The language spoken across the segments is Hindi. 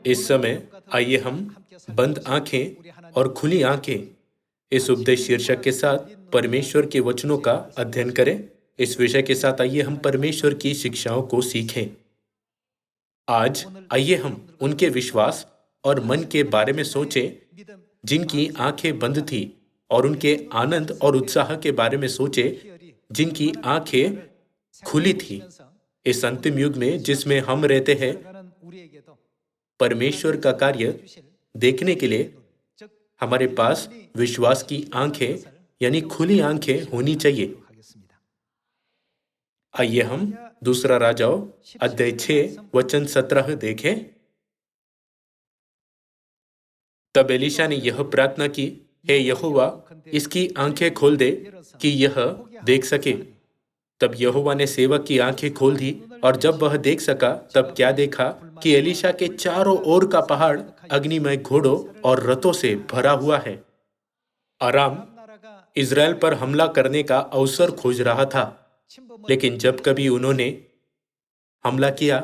इस समय आइए हम बंद आंखें और खुली आंखें इस उपदेश शीर्षक के साथ परमेश्वर के वचनों का अध्ययन करें। इस विषय के साथ आइए हम परमेश्वर की शिक्षाओं को सीखें। आज आइए हम उनके विश्वास और मन के बारे में सोचें जिनकी आंखें बंद थी, और उनके आनंद और उत्साह के बारे में सोचें जिनकी आंखें खुली थी। इस अंतिम युग में जिसमें हम रहते हैं, परमेश्वर का कार्य देखने के लिए हमारे पास विश्वास की आंखें यानी खुली आंखें होनी चाहिए। आइए हम दूसरा राजाओं अध्याय 6 वचन 17 देखें। तब एलीशा ने यह प्रार्थना की, हे यहोवा, इसकी आंखें खोल दे कि यह देख सके। तब यहोवा ने सेवक की आंखें खोल दी, और जब वह देख सका तब क्या देखा कि एलीशा के चारों ओर का पहाड़ अग्निमय घोड़ों और रथों से भरा हुआ है। अराम इज़राइल पर हमला करने का अवसर खोज रहा था, लेकिन जब कभी उन्होंने हमला किया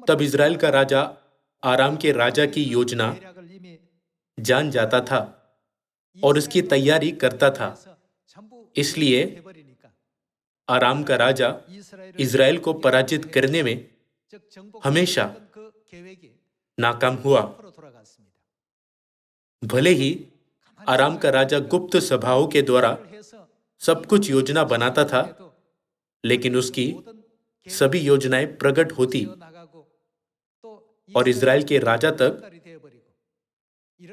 तब इज़राइल का राजा आराम के राजा की योजना जान जाता था और उसकी तैयारी करता था। इसलिए आराम का राजा इज़राइल को पराजित करने में हमेशा नाकाम हुआ। भले ही आराम का राजा गुप्त सभाओं के द्वारा सब कुछ योजना बनाता था, लेकिन उसकी सभी योजनाएं प्रकट होती और इज़राइल के राजा तक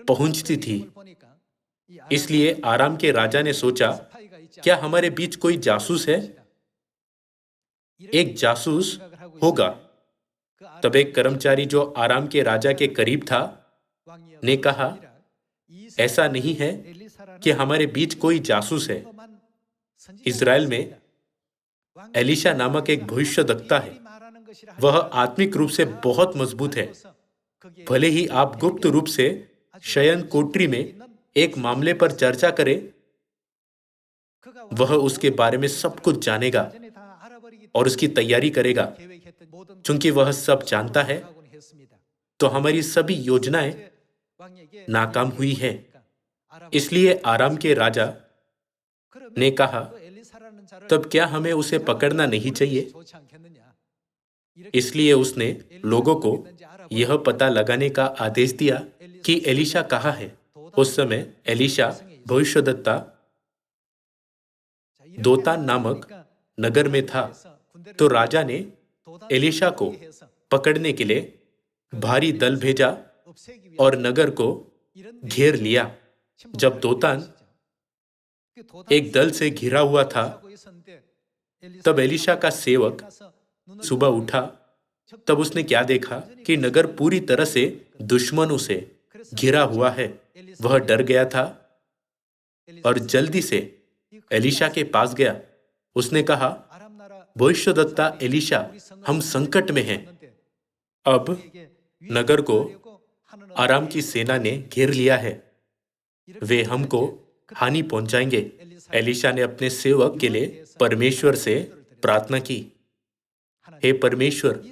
पहुंचती थी। इसलिए आराम के राजा ने सोचा, क्या हमारे बीच कोई जासूस है? एक जासूस होगा। तब एक कर्मचारी जो आराम के राजा के करीब था ने कहा, ऐसा नहीं है कि हमारे बीच कोई जासूस है। इज़राइल में एलीशा नामक एक भविष्यद्वक्ता है। वह आत्मिक रूप से बहुत मजबूत है। भले ही आप गुप्त रूप से शयन कोठरी में एक मामले पर चर्चा करें, वह उसके बारे में सब कुछ जानेगा और उसकी तैयारी करेगा। चूंकि वह सब जानता है, तो हमारी सभी योजनाएं नाकाम हुई है। इसलिए आराम के राजा ने कहा, तब क्या हमें उसे पकड़ना नहीं चाहिए? इसलिए उसने लोगों को यह पता लगाने का आदेश दिया कि एलीशा कहाँ है। उस समय एलीशा भविष्यद्वक्ता दोतान नामक नगर में था। तो राजा ने एलीशा को पकड़ने के लिए भारी दल भेजा और नगर को घेर लिया। जब दोतान एक दल से घिरा हुआ था, तब एलीशा का सेवक सुबह उठा। तब उसने क्या देखा कि नगर पूरी तरह से दुश्मनों से घिरा हुआ है। वह डर गया था और जल्दी से एलीशा के पास गया। उसने कहा, भविष्यद्वक्ता एलीशा, हम संकट में हैं। अब नगर को आराम की सेना ने घेर लिया है। वे हमको हानि पहुंचाएंगे। एलीशा ने अपने सेवक के लिए परमेश्वर से प्रार्थना की, हे परमेश्वर,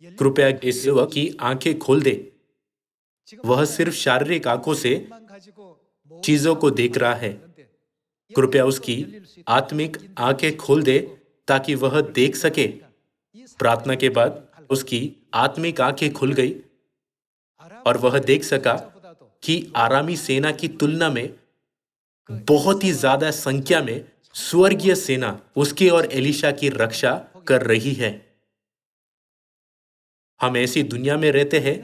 कृपया इस सेवक की आंखें खोल दे। वह सिर्फ शारीरिक आंखों से चीजों को देख रहा है। कृपया उसकी आत्मिक आंखें खोल दे ताकि वह देख सके। प्रार्थना के बाद उसकी आत्मिक आंखें खुल गई और वह देख सका कि आरामी सेना की तुलना में बहुत ही ज्यादा संख्या में स्वर्गीय सेना उसके और एलीशा की रक्षा कर रही है। हम ऐसी दुनिया में रहते हैं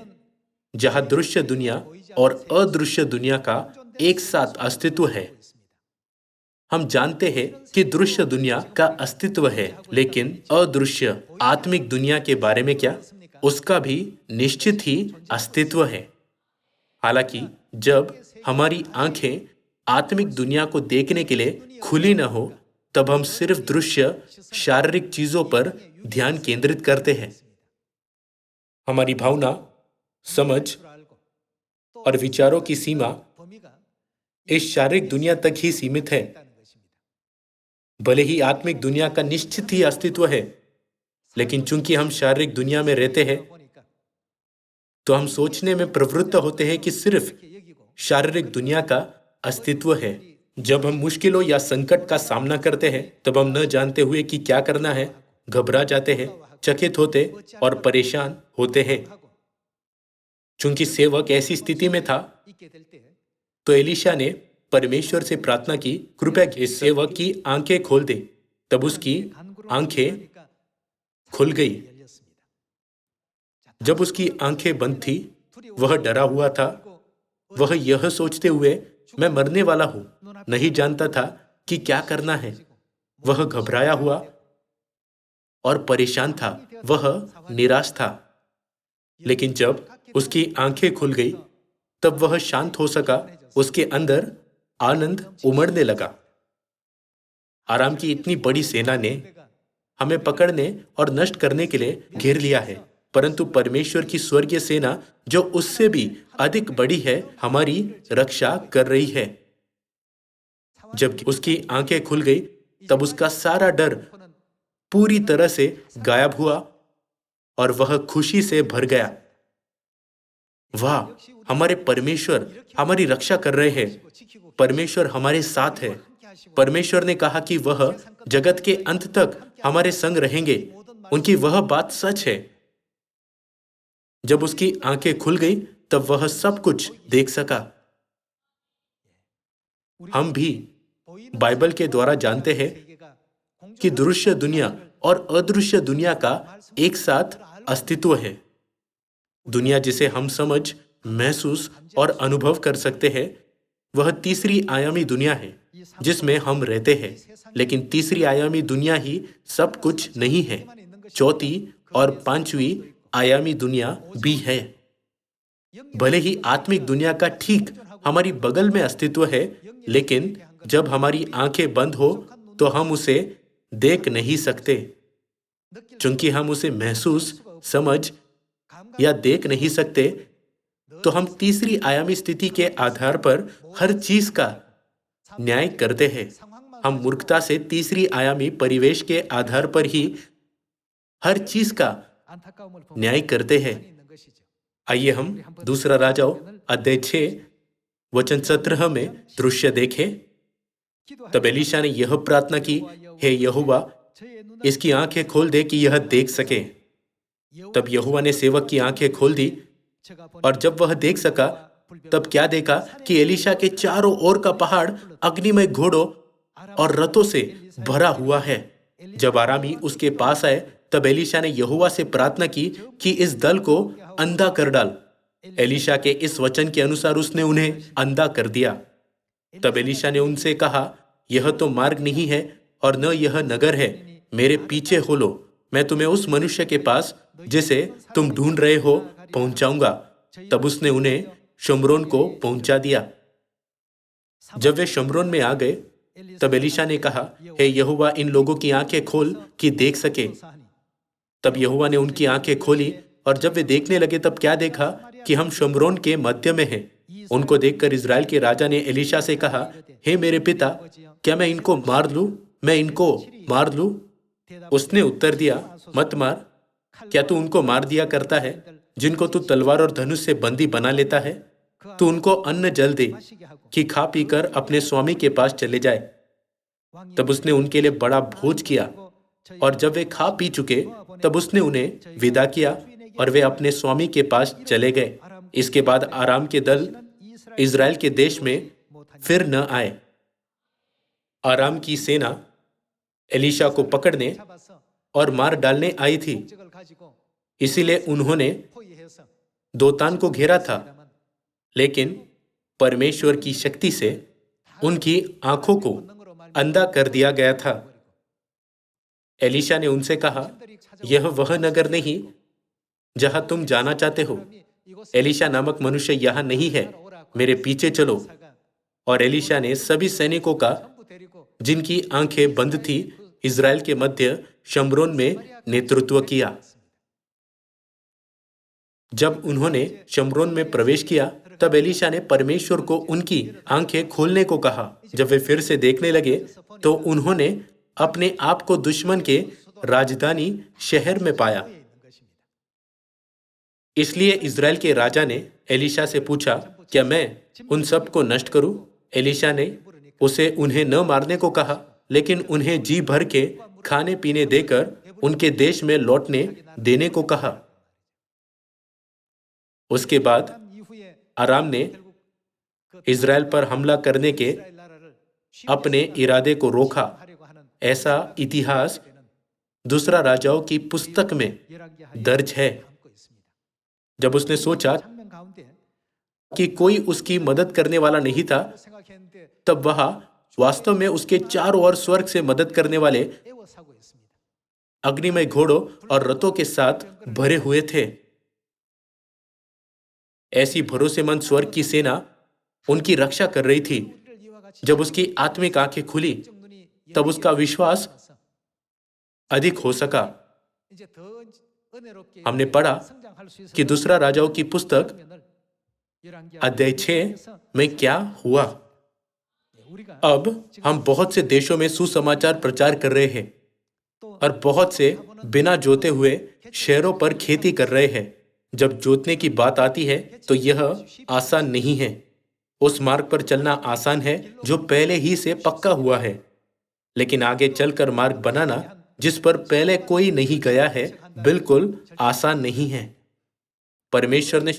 जहां दृश्य दुनिया और अदृश्य दुनिया का एक साथ अस्तित्व है। हम जानते हैं कि दृश्य दुनिया का अस्तित्व है, लेकिन अदृश्य आत्मिक दुनिया के बारे में क्या? उसका भी निश्चित ही अस्तित्व है। हालांकि जब हमारी आंखें आत्मिक दुनिया को देखने के लिए खुली न हो, तब हम सिर्फ दृश्य शारीरिक चीजों पर ध्यान केंद्रित करते हैं। हमारी भावना, समझ और विचारों की सीमा इस शारीरिक दुनिया तक ही सीमित है। भले ही आत्मिक दुनिया का निश्चित ही अस्तित्व है, लेकिन चूंकि हम शारीरिक दुनिया में रहते हैं, तो हम सोचने में प्रवृत्त होते हैं कि सिर्फ शारीरिक दुनिया का अस्तित्व है। जब हम मुश्किलों या संकट का सामना करते हैं, तब हम न जानते हुए कि क्या करना है, घबरा जाते हैं, चकित होते और परेशान होते हैं। चूंकि सेवक ऐसी स्थिति में था, तो एलीशा ने परमेश्वर से प्रार्थना की, कृपया इस सेवक की आंखें खोल दे। तब उसकी आंखें खुल गई। जब उसकी आंखें बंद थी, वह डरा हुआ था। वह यह सोचते हुए, मैं मरने वाला हूं, नहीं जानता था कि क्या करना है। वह घबराया हुआ और परेशान था। वह निराश था। लेकिन जब उसकी आंखें खुल गई, तब वह शांत हो सका। उसके अंदर आनंद उमड़ने लगा। आराम की इतनी बड़ी सेना ने हमें पकड़ने और नष्ट करने के लिए घेर लिया है, परंतु परमेश्वर की स्वर्गीय सेना, जो उससे भी अधिक बड़ी है, हमारी रक्षा कर रही है। जब उसकी आंखें खुल गई, तब उसका सारा डर पूरी तरह से गायब हुआ और वह खुशी से भर गया। वाह, हमारे परमेश्वर हमारी रक्षा कर रहे हैं। परमेश्वर हमारे साथ है। परमेश्वर ने कहा कि वह जगत के अंत तक हमारे संग रहेंगे। उनकी वह बात सच है। जब उसकी आंखें खुल गई, तब वह सब कुछ देख सका। हम भी बाइबल के द्वारा जानते हैं कि दृश्य दुनिया और अदृश्य दुनिया का एक साथ अस्तित्व है। दुनिया जिसे हम समझ, महसूस और अनुभव कर सकते हैं, वह तीसरी आयामी दुनिया है जिसमें हम रहते हैं। लेकिन तीसरी आयामी दुनिया ही सब कुछ नहीं है। चौथी और पांचवी आयामी दुनिया भी है। भले ही आत्मिक दुनिया का ठीक हमारी बगल में अस्तित्व है, लेकिन जब हमारी आंखें बंद हो, तो हम उसे देख नहीं सकते। चूंकि हम उसे महसूस, समझ या देख नहीं सकते, तो हम तीसरी आयामी स्थिति के आधार पर हर चीज का न्याय करते हैं। हम मूर्खता से तीसरी आयामी परिवेश के आधार पर ही हर चीज का न्याय करते हैं। आइए हम दूसरा राजाओं अध्याय 6 वचन 17 में दृश्य देखें। तब एलीशा ने यह प्रार्थना की, हे यहोवा, इसकी आंखें खोल दे कि यह देख सके। तब यहोवा ने सेवक की आंखें खोल दी, और जब वह देख सका, तब क्या देखा कि एलीशा के चारों ओर का पहाड़ अग्निमय घोड़ों और रथों से भरा हुआ है। जब आरामी उसके पास आए, तब एलीशा ने यहोवा से प्रार्थना की कि इस दल को अंधा कर डाल। एलीशा के इस वचन के अनुसार उसने उन्हें अंधा कर दिया। तब एलीशा ने उनसे कहा, यह तो मार्ग नहीं है और न यह नगर है। मेरे पीछे हो लो, मैं तुम्हें उस मनुष्य के पास जिसे तुम ढूंढ रहे हो पहुंचाऊंगा। तब उसने उन्हें शमरोन को पहुंचा दिया। जब वे शमरोन में आ गए, तब एलीशा ने कहा, हे यहोवा, इन लोगों की आंखें खोल कि देख सके। तब यहोवा ने उनकी आंखें खोली, और जब वे देखने लगे, तब क्या देखा कि हम शमरोन के मध्य में हैं। उनको देखकर इजराइल के राजा ने एलीशा से कहा, हे मेरे पिता, क्या मैं इनको मार लूं? मैं इनको मार लूं? उसने उत्तर दिया, मत मार। क्या तू उनको मार दिया करता है जिनको तू तलवार और धनुष से बंदी बना लेता है? तू उनको अन्न जल दे कि खा पीकर अपने स्वामी के पास चले जाए। तब उसने उनके लिए बड़ा भोज किया, और जब वे खा पी चुके, तब उसने उन्हें विदा किया और वे अपने स्वामी के पास चले गए। इसके बाद आराम के दल इजराइल के देश में फिर न आए। आराम की सेना एलीशा को पकड़ने और मार डालने आई थी। इसीलिए उन्होंने दोतान को घेरा था, लेकिन परमेश्वर की शक्ति से उनकी आंखों को अंधा कर दिया गया था। एलीशा ने उनसे कहा, यह वह नगर नहीं जहां तुम जाना चाहते हो। एलीशा नामक मनुष्य यहां नहीं है, मेरे पीछे चलो। और एलीशा ने सभी सैनिकों का, जिनकी आंखें बंद थी, इजराइल के मध्य शमरोन में नेतृत्व किया। जब उन्होंने शमरोन में प्रवेश किया, तब एलीशा ने परमेश्वर को उनकी आंखें खोलने को कहा। जब वे फिर से देखने लगे, तो उन्होंने अपने आप को दुश्मन के राजधानी शहर में पाया। इसलिए इज़राइल के राजा ने एलीशा से पूछा, क्या मैं उन सब को नष्ट करूं? एलीशा ने उसे उन्हें न मारने को कहा, लेकिन उन्हें जी भर के खाने पीने देकर उनके देश में लौटने देने को कहा। उसके बाद अराम ने इज़राइल पर हमला करने के अपने इरादे को रोका। ऐसा इतिहास दूसरा राजाओं की पुस्तक में दर्ज है। जब उसने सोचा कि कोई उसकी मदद करने वाला नहीं था, तब वह वास्तव में उसके चारों ओर स्वर्ग से मदद करने वाले अग्निमय घोड़ों और रथों के साथ भरे हुए थे। ऐसी भरोसेमंद स्वर्ग की सेना उनकी रक्षा कर रही थी। जब उसकी आत्मिक आंखें खुली, तब उसका विश्वास अधिक हो सका। हमने पढ़ा कि दूसरा राजाओं की पुस्तक अध्याय 6 में क्या हुआ। अब हम बहुत से देशों में सुसमाचार प्रचार कर रहे हैं और बहुत से बिना जोते हुए शहरों पर खेती कर रहे हैं। जब जोतने की बात आती है तो यह आसान नहीं है। उस मार्ग पर चलना आसान है जो पहले ही से पक्का हुआ है, लेकिन आगे चलकर मार्ग बनाना जिस पर पहले कोई नहीं गया है, बिल्कुल आसान नहीं है। परमेश्वर ने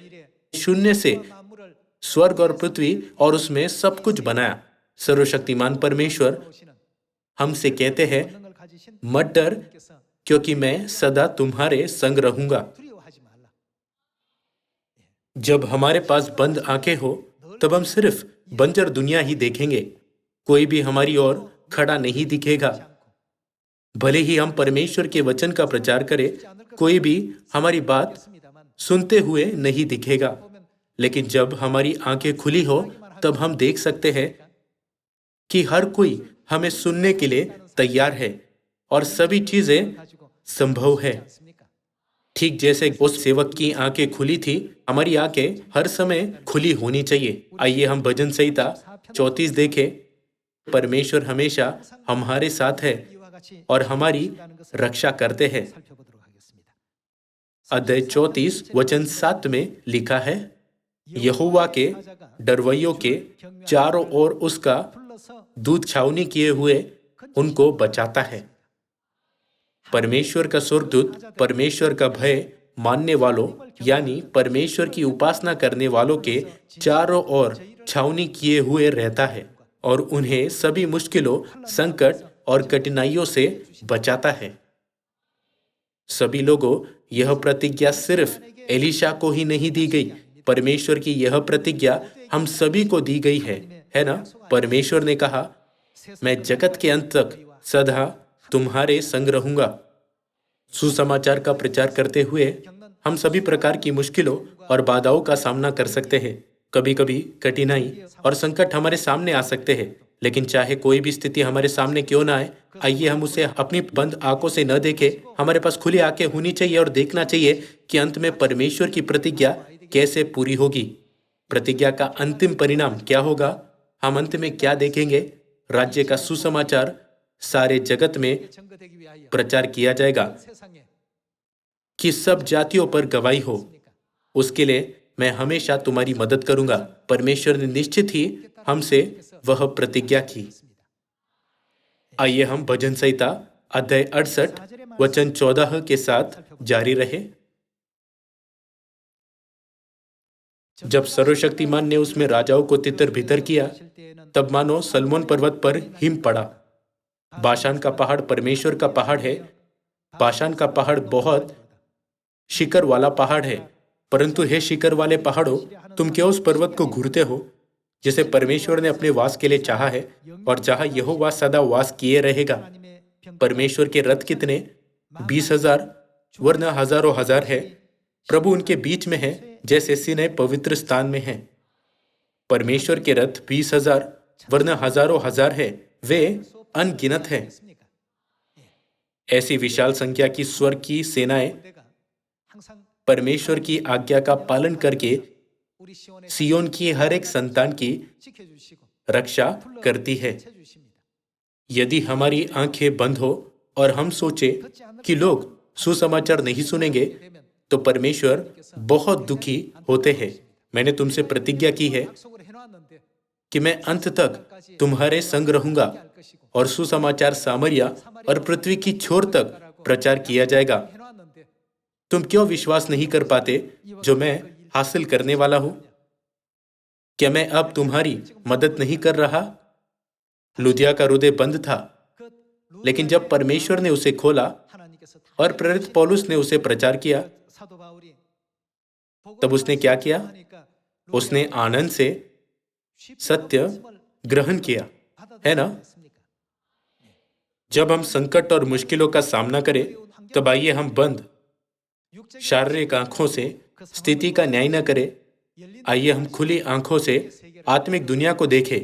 शून्य से स्वर्ग और पृथ्वी और उसमें सब कुछ बनाया। सर्वशक्तिमान परमेश्वर हमसे कहते हैं, मत डर, क्योंकि मैं सदा तुम्हारे संग रहूंगा। जब हमारे पास बंद आंखें हो, तब हम सिर्फ बंजर दुनिया ही देखेंगे। कोई भी हमारी ओर खड़ा नहीं दिखेगा। भले ही हम परमेश्वर के वचन का प्रचार करें, कोई भी हमारी बात सुनते हुए नहीं दिखेगा। लेकिन जब हमारी आंखें खुली हो, तब हम देख सकते हैं कि हर कोई हमें सुनने के लिए तैयार है और सभी चीजें संभव है। ठीक जैसे उस सेवक की आंखें खुली थी, हमारी आंखें हर समय खुली होनी चाहिए। आइए हम भजन संहिता 34 देखें। परमेश्वर हमेशा हमारे साथ है और हमारी रक्षा करते हैं। अध्याय 34 वचन 7 में लिखा है, यहोवा के डरवैयों के चारों ओर उसका दूत छावनी किए हुए उनको बचाता है। परमेश्वर का स्वर्गदूत परमेश्वर का भय मानने वालों यानी परमेश्वर की उपासना करने वालों के चारों ओर छावनी किए हुए रहता है और उन्हें सभी मुश्किलों, संकट और कठिनाइयों से बचाता है। सभी लोगों, यह प्रतिज्ञा सिर्फ एलीशा को ही नहीं दी गई। परमेश्वर की यह प्रतिज्ञा हम सभी को दी गई है ना? परमेश्वर ने कहा, मैं जगत के अंत तक सदा तुम्हारे संग रहूंगा। सुसमाचार का प्रचार करते हुए हम सभी प्रकार की मुश्किलों और बाधाओं का सामना कर सकते हैं। कभी कभी कठिनाई और संकट हमारे सामने आ सकते हैं, लेकिन चाहे कोई भी स्थिति हमारे सामने क्यों ना आए, आइए हम उसे अपनी बंद आंखों से न देखें। हमारे पास खुली आंखें होनी चाहिए और देखना चाहिए कि अंत में परमेश्वर की प्रतिज्ञा कैसे पूरी होगी। प्रतिज्ञा का अंतिम परिणाम क्या होगा? हम अंत में क्या देखेंगे? राज्य का सुसमाचार सारे जगत में प्रचार किया जाएगा कि सब जातियों पर गवाही हो। उसके लिए मैं हमेशा तुम्हारी मदद करूंगा। परमेश्वर ने निश्चित ही हमसे वह प्रतिज्ञा की। आइए हम भजन संहिता अध्याय 68 वचन 14 के साथ जारी रहे। जब सर्वशक्तिमान ने उसमें राजाओं को तितर बितर किया, तब मानो सलमोन पर्वत पर हिम पड़ा। बाशान का पहाड़ परमेश्वर का पहाड़ है। बाशान का पहाड़ बहुत शिखर वाला पहाड़ है, परंतु हे शिखर वाले पहाड़ों, तुम क्यों उस पर्वत को घूरते हो जिसे परमेश्वर ने अपने वास के लिए चाहा है और जहां यहोवा सदा वास किए रहेगा। परमेश्वर के रथ कितने? 20,000 वरन हजारों हजार है। प्रभु उनके बीच में है, जैसे सिनै पवित्र स्थान में है। परमेश्वर के रथ 20,000 वरन हजारों हजार है, वे अनगिनत है। ऐसी विशाल संख्या की स्वर्ग की सेनाएं परमेश्वर की आज्ञा का पालन करके सियोन की हर एक संतान की रक्षा करती है। यदि हमारी आंखें बंद हो और हम सोचे कि लोग सुसमाचार नहीं सुनेंगे, तो परमेश्वर बहुत दुखी होते हैं। मैंने तुमसे प्रतिज्ञा की है कि मैं अंत तक तुम्हारे संग रहूंगा और सुसमाचार सामरिया और पृथ्वी की छोर तक प्रचार किया जाएगा। तुम क्यों विश्वास नहीं कर पाते जो मैं हासिल करने वाला हूं? क्या मैं अब तुम्हारी मदद नहीं कर रहा? लुदिया का हृदय बंद था, लेकिन जब परमेश्वर ने उसे खोला और प्रेरित पौलुस ने उसे प्रचार किया, तब उसने क्या किया? उसने आनंद से सत्य ग्रहण किया, है ना? जब हम संकट और मुश्किलों का सामना करें, तब आइए हम बंद शारीरिक आंखों से स्थिति का न्याय न करें। आइए हम खुली आंखों से आत्मिक दुनिया को देखें।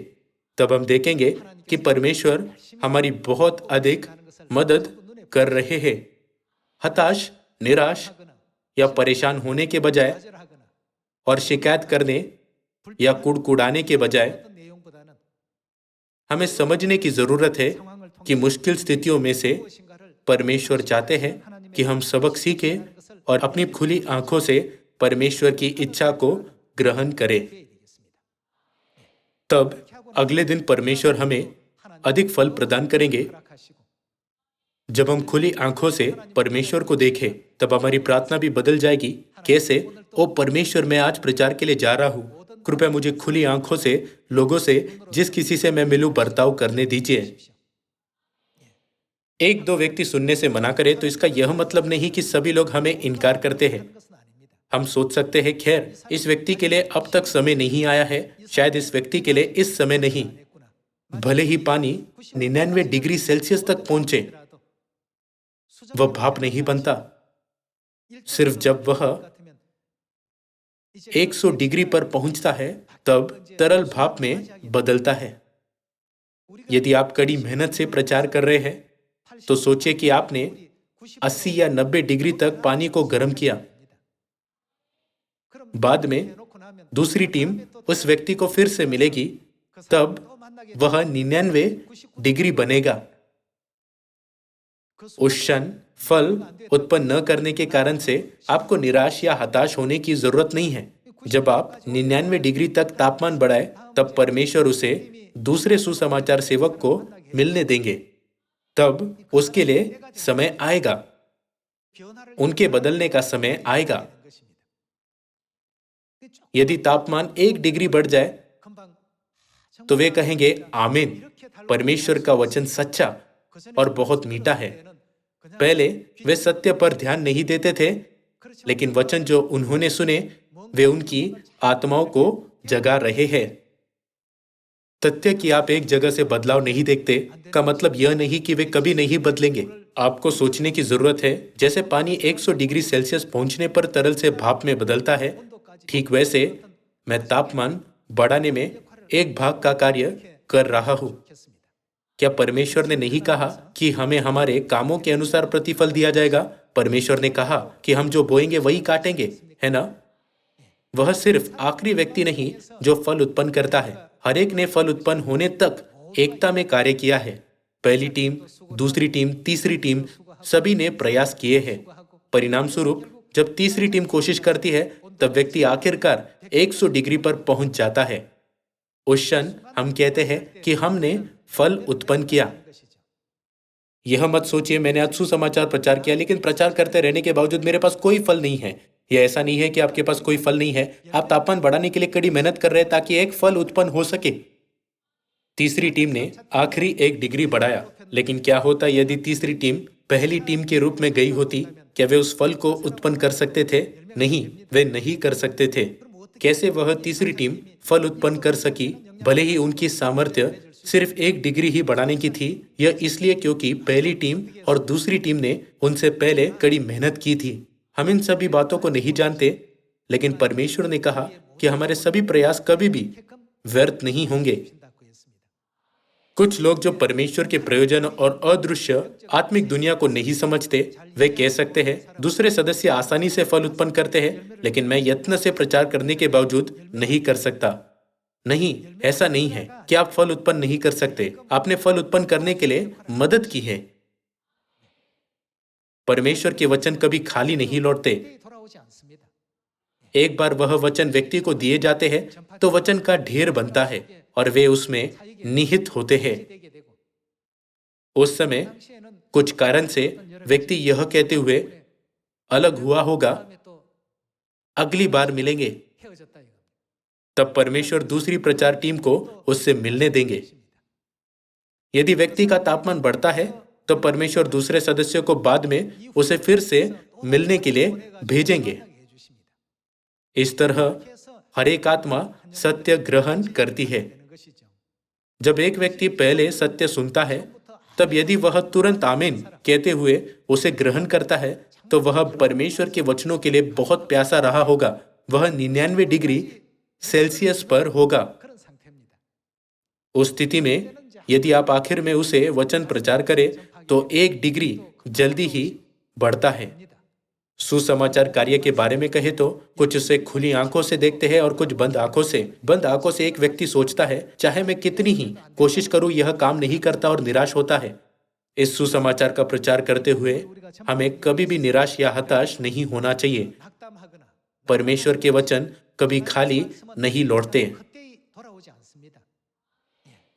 तब हम देखेंगे कि परमेश्वर हमारी बहुत अधिक मदद कर रहे हैं। हताश, निराश या परेशान होने के बजाय और शिकायत करने या कुड़कुड़ाने के बजाय हमें समझने की जरूरत है कि मुश्किल स्थितियों में से परमेश्वर चाहते हैं कि हम सबक सीखें और अपनी खुली आंखों से परमेश्वर की इच्छा को ग्रहण करें। तब अगले दिन परमेश्वर हमें अधिक फल प्रदान करेंगे। जब हम खुली आंखों से परमेश्वर को देखें, तब हमारी प्रार्थना भी बदल जाएगी। कैसे? ओ परमेश्वर, मैं आज प्रचार के लिए जा रहा हूं, कृपया मुझे खुली आंखों से लोगों से जिस किसी से मैं मिलूं बर्ताव करने दीजिए। एक दो व्यक्ति सुनने से मना करे तो इसका यह मतलब नहीं कि सभी लोग हमें इनकार करते हैं। हम सोच सकते हैं, खैर इस व्यक्ति के लिए अब तक समय नहीं आया है, शायद इस व्यक्ति के लिए इस समय नहीं। भले ही पानी 99 डिग्री सेल्सियस तक पहुंचे, वह भाप नहीं बनता। सिर्फ जब वह 100 डिग्री पर पहुंचता है, तब तरल भाप में बदलता है। यदि आप कड़ी मेहनत से प्रचार कर रहे हैं, तो सोचिए कि आपने 80 या 90 डिग्री तक पानी को गर्म किया। बाद में दूसरी टीम उस व्यक्ति को फिर से मिलेगी, तब वह 99 डिग्री बनेगा। उस क्षण फल उत्पन्न न करने के कारण से आपको निराश या हताश होने की जरूरत नहीं है। जब आप 99 डिग्री तक तापमान बढ़ाए, तब परमेश्वर उसे दूसरे सुसमाचार सेवक को मिलने देंगे। तब उसके लिए समय आएगा, उनके बदलने का समय आएगा। यदि तापमान 1 डिग्री बढ़ जाए, तो वे कहेंगे, आमीन, परमेश्वर का वचन सच्चा और बहुत मीठा है। पहले वे सत्य पर ध्यान नहीं देते थे, लेकिन वचन जो उन्होंने सुने, वे उनकी आत्माओं को जगा रहे हैं। तथ्य कि आप एक जगह से बदलाव नहीं देखते का मतलब यह नहीं कि वे कभी नहीं बदलेंगे। आपको सोचने की जरूरत है, जैसे पानी 100 डिग्री सेल्सियस पहुंचने पर तरल से भाप में बदलता है, ठीक वैसे मैं तापमान बढ़ाने में एक भाग का कार्य कर रहा हूं। क्या परमेश्वर ने नहीं कहा कि हमें हमारे कामों के अनुसार प्रतिफल दिया जाएगा? परमेश्वर ने कहा कि हम जो बोएंगे वही काटेंगे, है ना? वह सिर्फ आखिरी व्यक्ति नहीं जो फल उत्पन्न करता है। हर एक ने फल उत्पन्न होने तक एकता में कार्य किया है। पहली टीम, दूसरी टीम, तीसरी टीम, सभी ने प्रयास किए हैं। परिणाम स्वरूप जब तीसरी टीम कोशिश करती है, तब व्यक्ति आखिरकार 100 डिग्री पर पहुंच जाता है। उस क्षण हम कहते हैं कि हमने फल उत्पन्न किया। यह मत सोचिए, मैंने आज सुसमाचार प्रचार किया, लेकिन प्रचार करते रहने के बावजूद मेरे पास कोई फल नहीं है। यह ऐसा नहीं है कि आपके पास कोई फल नहीं है। आप तापमान बढ़ाने के लिए कड़ी मेहनत कर रहे हैं ताकि एक फल उत्पन्न हो सके। तीसरी टीम ने आखिरी 1 डिग्री बढ़ाया, लेकिन क्या होता यदि तीसरी टीम पहली टीम के रूप में गई होती? क्या वे उस फल को उत्पन्न कर सकते थे? नहीं, वे नहीं कर सकते थे। कैसे वह तीसरी टीम फल उत्पन्न कर सकी, भले ही उनकी सामर्थ्य सिर्फ 1 डिग्री ही बढ़ाने की थी? यह इसलिए क्योंकि पहली टीम और दूसरी टीम ने उनसे पहले कड़ी मेहनत की थी। हम इन सभी बातों को नहीं जानते, लेकिन परमेश्वर ने कहा कि हमारे सभी प्रयास कभी भी व्यर्थ नहीं होंगे। कुछ लोग जो परमेश्वर के प्रयोजन और अदृश्य आत्मिक दुनिया को नहीं समझते, वे कह सकते हैं, दूसरे सदस्य आसानी से फल उत्पन्न करते हैं, लेकिन मैं यत्न से प्रचार करने के बावजूद नहीं कर सकता। नहीं, ऐसा नहीं है कि आप फल उत्पन्न नहीं कर सकते। आपने फल उत्पन्न करने के लिए मदद की है। परमेश्वर के वचन कभी खाली नहीं लौटते। एक बार वह वचन व्यक्ति को दिए जाते हैं तो वचन का ढेर बनता है और वे उसमें निहित होते हैं। उस समय कुछ कारण से व्यक्ति यह कहते हुए अलग हुआ होगा, अगली बार मिलेंगे। तब परमेश्वर दूसरी प्रचार टीम को उससे मिलने देंगे। यदि व्यक्ति का तापमान बढ़ता है तो परमेश्वर दूसरे सदस्यों को बाद में उसे फिर से मिलने के लिए भेजेंगे। इस तरह हर एक आत्मा सत्य ग्रहण करती है। जब एक व्यक्ति पहले सत्य सुनता है, तब यदि वह तुरंत आमीन कहते हुए उसे ग्रहण करता है तो वह परमेश्वर के वचनों के लिए बहुत प्यासा रहा होगा। वह 99 डिग्री सेल्सियस पर होगा। उस स्थिति में यदि आप आखिर में उसे वचन प्रचार करें तो 1 डिग्री जल्दी ही बढ़ता है। सुसमाचार कार्य के बारे में कहे तो कुछ उसे खुली आंखों से देखते हैं और कुछ बंद आंखों से। बंद आंखों से एक व्यक्ति सोचता है, चाहे मैं कितनी ही कोशिश करूं यह काम नहीं करता और निराश होता है। इस सुसमाचार का प्रचार करते हुए हमें कभी भी निराश या हताश नहीं होना चाहिए। परमेश्वर के वचन कभी खाली नहीं लौटते।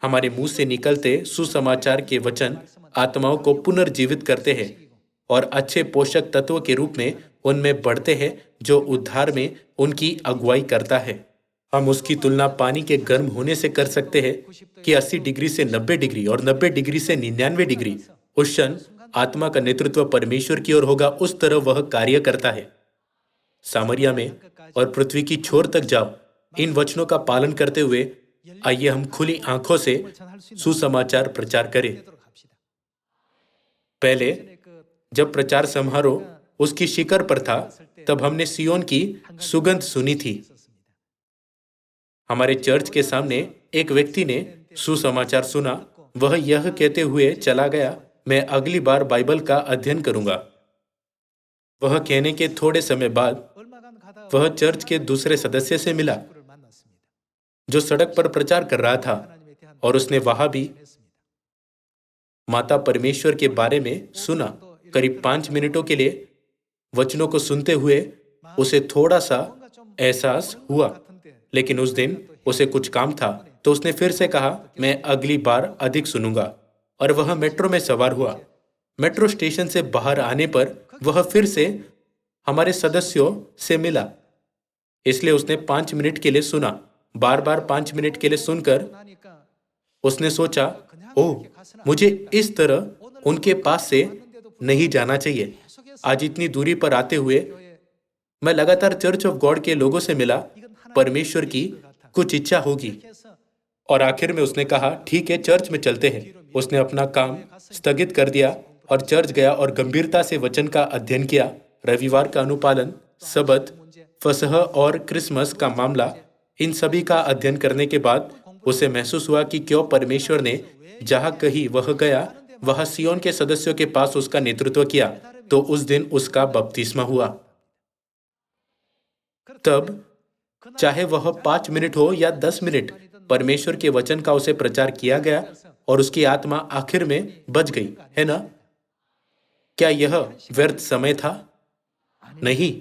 हमारे मुंह से निकलते सुसमाचार के वचन आत्माओं को पुनर्जीवित करते हैं और अच्छे पोषक तत्व के रूप में उनमें बढ़ते हैं, जो उद्धार में उनकी अगुवाई करता है। हम उसकी तुलना पानी के गर्म होने से कर सकते हैं कि 80 डिग्री से 90 डिग्री और 90 डिग्री से 99 डिग्री। उस क्षण आत्मा का नेतृत्व परमेश्वर की ओर होगा, उस तरह वह कार्य करता है। सामरिया में और पृथ्वी की छोर तक जाओ। इन वचनों का पालन करते हुए आइए हम खुली आंखों से सुसमाचार प्रचार करें। पहले जब प्रचार समारोह उसकी शिखर पर था, तब हमने सियोन की सुगंध सुनी थी। हमारे चर्च के सामने एक व्यक्ति ने सुसमाचार सुना। वह यह कहते हुए चला गया, मैं अगली बार बाइबल का अध्ययन करूंगा। वह कहने के थोड़े समय बाद वह चर्च के दूसरे सदस्य से मिला जो सड़क पर प्रचार कर रहा था, और उसने वहां भी माता परमेश्वर के बारे में सुना। करीब 5 मिनटों के लिए वचनों को सुनते हुए उसे थोड़ा सा एहसास हुआ, लेकिन उस दिन उसे कुछ काम था, तो उसने फिर से कहा, मैं अगली बार अधिक सुनूंगा। और वह मेट्रो में सवार हुआ। मेट्रो स्टेशन से बाहर आने पर वह फिर से हमारे सदस्यों से मिला, इसलिए उसने 5 मिनट के लिए सुना। बार बार 5 मिनट के लिए सुनकर उसने सोचा, ओह, मुझे इस तरह उनके पास से नहीं जाना चाहिए। आज इतनी दूरी पर आते हुए मैं लगातार चर्च ऑफ गॉड के लोगों से मिला। परमेश्वर की कुछ इच्छा होगी। और आखिर में उसने कहा, ठीक है, चर्च में चलते हैं। उसने अपना काम स्थगित कर दिया और चर्च गया और गंभीरता से वचन का अध्ययन किया। रविवार का अनुपालन, सबत, फसह और क्रिसमस का मामला, इन सभी का अध्ययन करने के बाद उसे महसूस हुआ कि क्यों परमेश्वर ने जहां कहीं वह गया वह सियोन के सदस्यों के पास उसका नेतृत्व किया। तो उस दिन उसका बपतिस्मा हुआ। तब चाहे वह 5 मिनट हो या 10 मिनट, परमेश्वर के वचन का उसे प्रचार किया गया और उसकी आत्मा आखिर में बच गई, है ना? क्या यह व्यर्थ समय था? नहीं।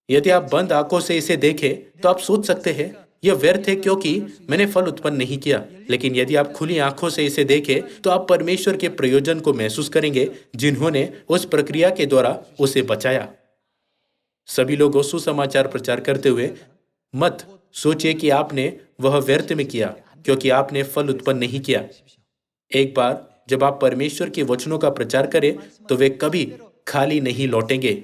यदि आप बंद आंखों से इसे देखें तो आप सोच सकते हैं यह व्यर्थ है क्योंकि मैंने फल उत्पन्न नहीं किया। लेकिन यदि आप खुली आंखों से इसे देखें तो आप परमेश्वर के प्रयोजन को महसूस करेंगे, जिन्होंने उस प्रक्रिया के द्वारा उसे बचाया। सभी लोगों सुसमाचार प्रचार करते हुए मत सोचिए कि आपने वह व्यर्थ में किया क्योंकि आपने फल उत्पन्न नहीं किया। एक बार जब आप परमेश्वर के वचनों का प्रचार करें तो वे कभी खाली नहीं लौटेंगे।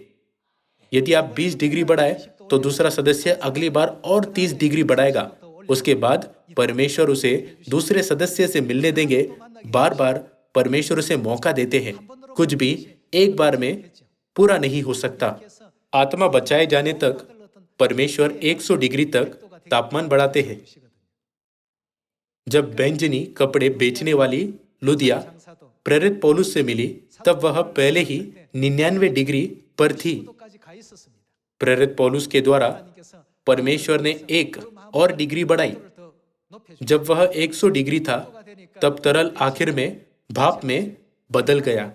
यदि आप 20 डिग्री बढ़ाए तो दूसरा सदस्य अगली बार और 30 डिग्री बढ़ाएगा। उसके बाद परमेश्वर उसे दूसरे सदस्य से मिलने देंगे। बार बार परमेश्वर उसे मौका देते हैं। कुछ भी एक बार में पूरा नहीं हो सकता। आत्मा बचाए जाने तक परमेश्वर 100 डिग्री तक तापमान बढ़ाते हैं। जब बैंजनी कपड़े बेचने वाली लुदिया प्रेरित पौलुस से मिली, तब वह पहले ही 99 डिग्री पर थी। प्रेरित पौलुस के द्वारा परमेश्वर ने 1 और डिग्री बढ़ाई। जब वह 100 डिग्री था, तब तरल आखिर में भाप में बदल गया।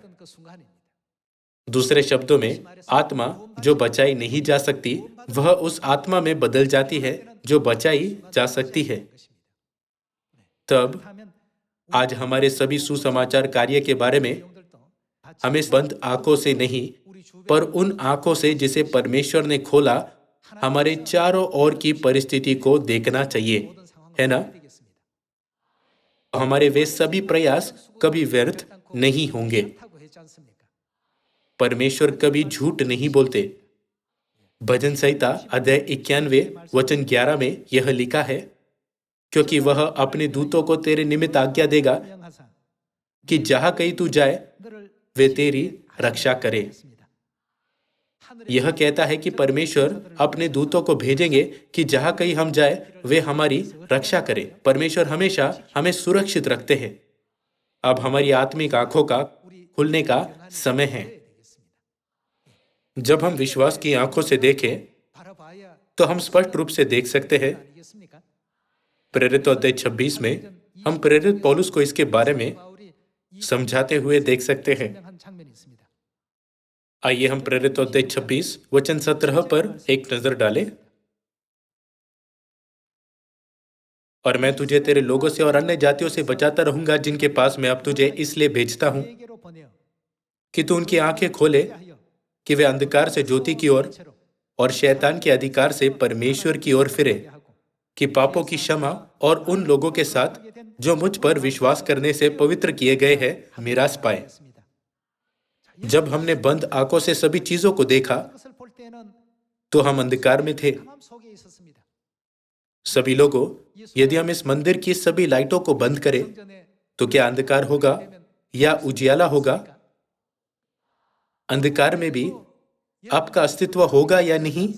दूसरे शब्दों में, आत्मा जो बचाई नहीं जा सकती, वह उस आत्मा में बदल जाती है जो बचाई जा सकती है। तब आज हमारे सभी सुसमाचार कार्य के बारे में हमें बंद आंखों से नहीं, पर उन आंखों से जिसे परमेश्वर ने खोला, हमारे चारों ओर की परिस्थिति को देखना चाहिए, है ना? हमारे वे सभी प्रयास कभी व्यर्थ नहीं होंगे। परमेश्वर कभी झूठ नहीं बोलते। भजन संहिता अध्याय 91 वचन 11 में यह लिखा है, क्योंकि वह अपने दूतों को तेरे निमित्त आज्ञा देगा कि जहां कहीं तू जाए वे तेरी रक्षा करे। यह कहता है कि परमेश्वर अपने दूतों को भेजेंगे कि जहां कहीं हम जाए वे हमारी रक्षा करें। परमेश्वर हमेशा हमें सुरक्षित रखते हैं। अब हमारी आत्मिक आंखों का खुलने का समय है। जब हम विश्वास की आंखों से देखें तो हम स्पष्ट रूप से देख सकते हैं। प्रेरित अध्याय 26 में हम प्रेरित पौलुस को इसके बारे में समझाते हुए देख सकते हैं। आइए हम प्रेरित अध्याय 26 वचन 17 पर एक नजर डालें। और मैं तुझे तेरे लोगों से और अन्य जातियों से बचाता रहूंगा, जिनके पास मैं अब तुझे इसलिए भेजता हूं कि तू उनकी आंखें खोले कि वे अंधकार से ज्योति की ओर और शैतान के अधिकार से परमेश्वर की ओर फिरे, कि पापों की क्षमा और उन लोगों के साथ जो मुझ पर विश्वास करने से पवित्र किए गए हैं मीरास पाए। जब हमने बंद आंखों से सभी चीजों को देखा तो हम अंधकार में थे। सभी लोगों, यदि हम इस मंदिर की सभी लाइटों को बंद करें तो क्या अंधकार होगा या उजियाला होगा? अंधकार में भी आपका अस्तित्व होगा या नहीं?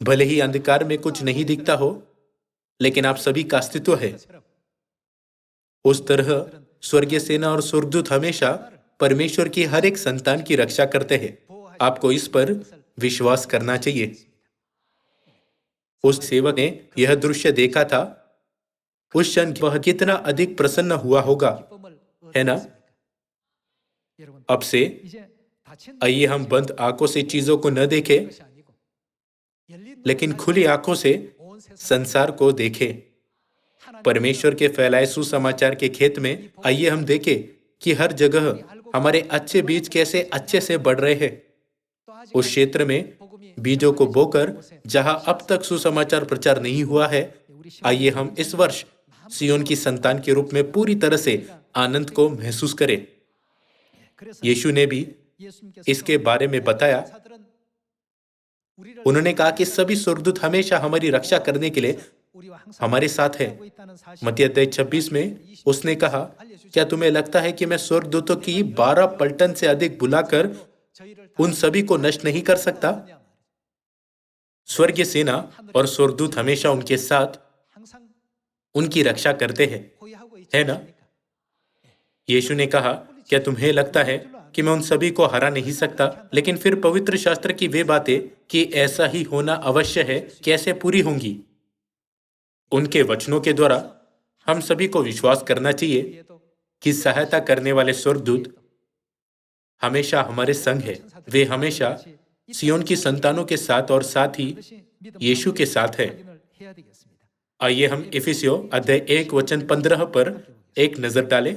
भले ही अंधकार में कुछ नहीं दिखता हो, लेकिन आप सभी का अस्तित्व है। उस तरह स्वर्गीय सेना और स्वर्गदूत हमेशा परमेश्वर की हर एक संतान की रक्षा करते हैं। आपको इस पर विश्वास करना चाहिए। उस सेवक ने यह दृश्य देखा था। उस क्षण वह कितना अधिक प्रसन्न हुआ होगा, है ना? अब से आइए हम बंद आंखों से चीजों को न देखें, लेकिन खुली आंखों से संसार को देखें। परमेश्वर के फैलाए सुसमाचार के खेत में आइए हम देखें कि हर जगह हमारे अच्छे बीज कैसे अच्छे से बढ़ रहे हैं। उस क्षेत्र में बीजों को बोकर जहां अब तक सुसमाचार प्रचार नहीं हुआ है, आइए हम इस वर्ष सियोन की संतान के रूप में पूरी तरह से आनंद को महसूस करें। यीशु ने भी इसके बारे में बताया। उन्होंने कहा कि सभी स्वर्गदूत हमेशा हमारी रक्षा करने के लिए हमारे साथ है। मत्ती अध्याय 26 में उसने कहा, क्या तुम्हें लगता है कि मैं स्वर्गदूतों की 12 पलटन से अधिक बुलाकर उन सभी को नष्ट नहीं कर सकता? स्वर्गीय सेना और स्वर्गदूत हमेशा उनके साथ उनकी रक्षा करते हैं, है ना? यीशु ने कहा, क्या तुम्हें लगता है कि मैं उन सभी को हरा नहीं सकता? लेकिन फिर पवित्र शास्त्र की वे बातें कि ऐसा ही होना अवश्य है कैसे पूरी होंगी? उनके वचनों के द्वारा हम सभी को विश्वास करना चाहिए कि सहायता करने वाले स्वर्गदूत हमेशा हमारे संग है। वे हमेशा सियोन की संतानों के साथ और साथ ही यीशु के साथ है। आइए हम इफिसियों अध्याय 1 वचन 15 पर एक नजर डालें।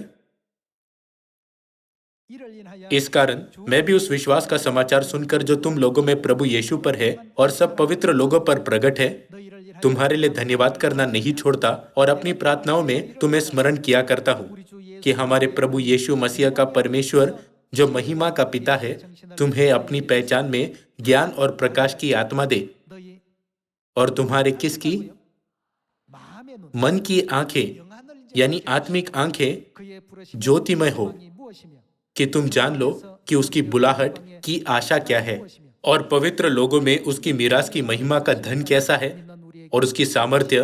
इस कारण मैं भी उस विश्वास का समाचार सुनकर जो तुम लोगों में प्रभु यीशु पर है और सब पवित्र लोगों पर प्रकट है, तुम्हारे लिए धन्यवाद करना नहीं छोड़ता और अपनी प्रार्थनाओं में तुम्हें स्मरण किया करता हूँ कि हमारे प्रभु यीशु मसीह का परमेश्वर जो महिमा का पिता है, तुम्हें अपनी पहचान में ज्ञान और प्रकाश की आत्मा दे और तुम्हारे किसकी मन की आंखें यानी आत्मिक आंखें ज्योतिमय हो कि तुम जान लो कि उसकी बुलाहट की आशा क्या है और पवित्र लोगों में उसकी मीरास की महिमा का धन कैसा है और उसकी सामर्थ्य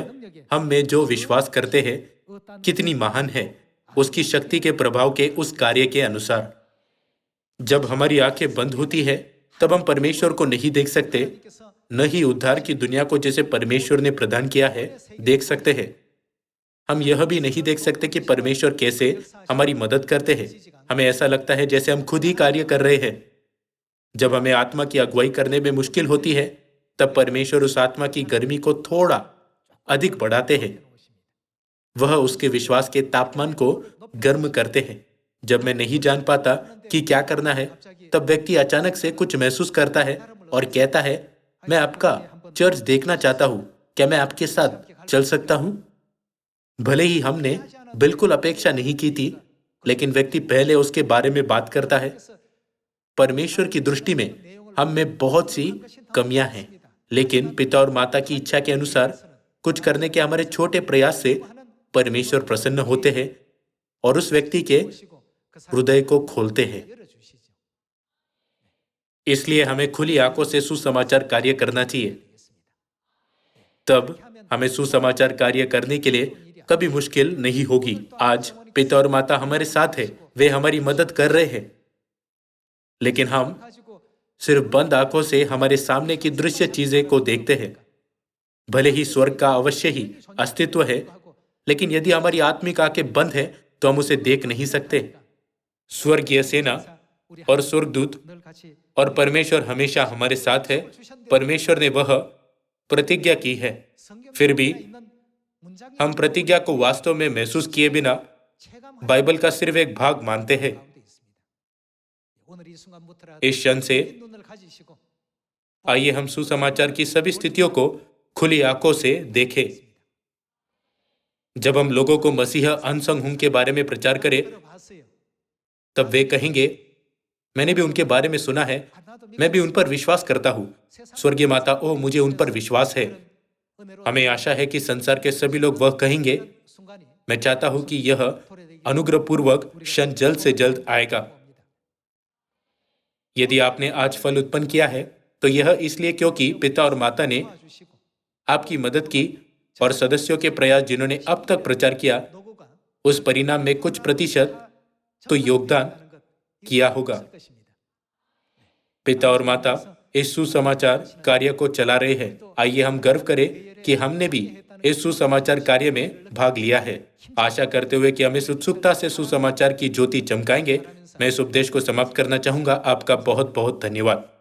हम में जो विश्वास करते हैं कितनी महान है, उसकी शक्ति के प्रभाव के उस कार्य के अनुसार। जब हमारी आंखें बंद होती है तब हम परमेश्वर को नहीं देख सकते, न ही उद्धार की दुनिया को जिसे परमेश्वर ने प्रदान किया है देख सकते हैं। हम यह भी नहीं देख सकते कि परमेश्वर कैसे हमारी मदद करते हैं। हमें ऐसा लगता है जैसे हम खुद ही कार्य कर रहे हैं। जब हमें आत्मा की अगुवाई करने में मुश्किल होती है, तब परमेश्वर उस आत्मा की गर्मी को थोड़ा अधिक बढ़ाते हैं। वह उसके विश्वास के तापमान को गर्म करते हैं। जब मैं नहीं जान पाता कि क्या करना है, तब व्यक्ति अचानक से कुछ महसूस करता है और कहता है, मैं आपका चर्च देखना चाहता हूं, क्या मैं आपके साथ चल सकता हूं? भले ही हमने बिल्कुल अपेक्षा नहीं की थी, लेकिन व्यक्ति पहले उसके बारे में बात करता है। परमेश्वर की दृष्टि में हम में बहुत सी कमियां हैं, लेकिन पिता और माता की इच्छा के अनुसार कुछ करने के हमारे छोटे प्रयास से परमेश्वर प्रसन्न होते हैं और उस व्यक्ति के हृदय को खोलते हैं। इसलिए हमें खुली आंखों से सुसमाचार कार्य करना चाहिए। तब हमें सुसमाचार कार्य करने के लिए कभी मुश्किल नहीं होगी। आज पिता और माता हमारे साथ है, वे हमारी मदद कर रहे हैं, लेकिन हम सिर्फ बंद आंखों से हमारे सामने की दृश्य चीजें को देखते हैं। भले ही स्वर्ग का अवश्य ही अस्तित्व है, लेकिन यदि हमारी आत्मिक आंखें बंद है तो हम उसे देख नहीं सकते। स्वर्गीय सेना और स्वर्गदूत और परमेश्वर हमेशा हमारे साथ है। परमेश्वर ने वह प्रतिज्ञा की है। फिर भी हम प्रतिज्ञा को वास्तव में महसूस किए बिना बाइबल का सिर्फ एक भाग मानते हैं। इस क्षण से आइए हम सुसमाचार की सभी स्थितियों को खुली आंखों से देखें। जब हम लोगों को मसीह अनसंग हुम के बारे में प्रचार करें, तब वे कहेंगे, मैंने भी उनके बारे में सुना है, मैं भी उन पर विश्वास करता हूं। स्वर्गीय माता, ओह मुझे उन पर विश्वास है। हमें आशा है कि संसार के सभी लोग वह कहेंगे। मैं चाहता हूं कि यह अनुग्रहपूर्वक क्षण जल्द से जल्द आएगा। यदि आपने आज फल उत्पन्न किया है, तो यह इसलिए क्योंकि पिता और माता ने आपकी मदद की और सदस्यों के प्रयास जिन्होंने अब तक प्रचार किया, उस परिणाम में कुछ प्रतिशत तो योगदान किया होगा। पिता और माता इस सुसमाचार कार्य को चला रहे हैं। आइए हम गर्व करें कि हमने भी इस सुसमाचार कार्य में भाग लिया है। आशा करते हुए कि हम इस उत्सुकता से सुसमाचार की ज्योति चमकाएंगे, मैं इस उपदेश को समाप्त करना चाहूंगा। आपका बहुत बहुत धन्यवाद।